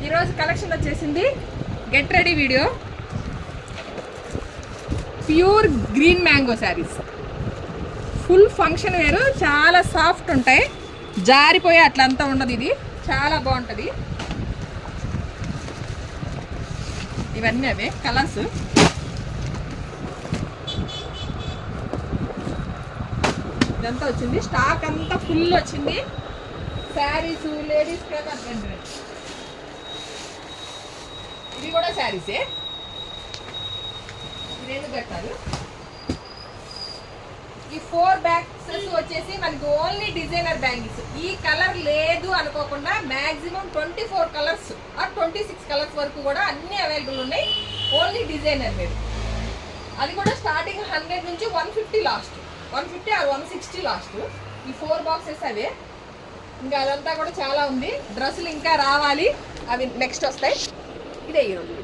ఈరోజు కలెక్షన్ వచ్చేసింది get ready video pure green mango saris. Full function వేరు, చాలా సాఫ్ట్ ఉంటాయి, జారిపోయి అట్లంతా ఉండదు. ఇది చాలా బాగుంటుంది. ఇవన్నీ అవే కలర్స్. ఇదంతా వచ్చింది, స్టాక్ అంతా ఫుల్ వచ్చింది. శారీస్ లేడీస్ ఇవి కూడా శారీసే. రెండు కట్టారు. ఈ 4 బ్యాగ్స్ వచ్చేసి మనకి ఓన్లీ డిజైనర్ బ్యాంగిల్స్. ఈ కలర్ లేదు అనుకోకుండా మ్యాక్సిమం 24 కలర్స్ ఆ 26 కలర్స్ వరకు కూడా అన్ని అవైలబుల్ ఉన్నాయి. ఓన్లీ డిజైనర్ మీరు. అది కూడా స్టార్టింగ్ 100 నుంచి 150 లాస్ట్, 150 ఆర్ 160 లాస్ట్. ఈ 4 బాక్సెస్ అవే. ఇంకా అదంతా కూడా చాలా ఉంది. డ్రెస్సులు ఇంకా రావాలి, అవి నెక్స్ట్ వస్తాయి. ఇదే ఈరోజు.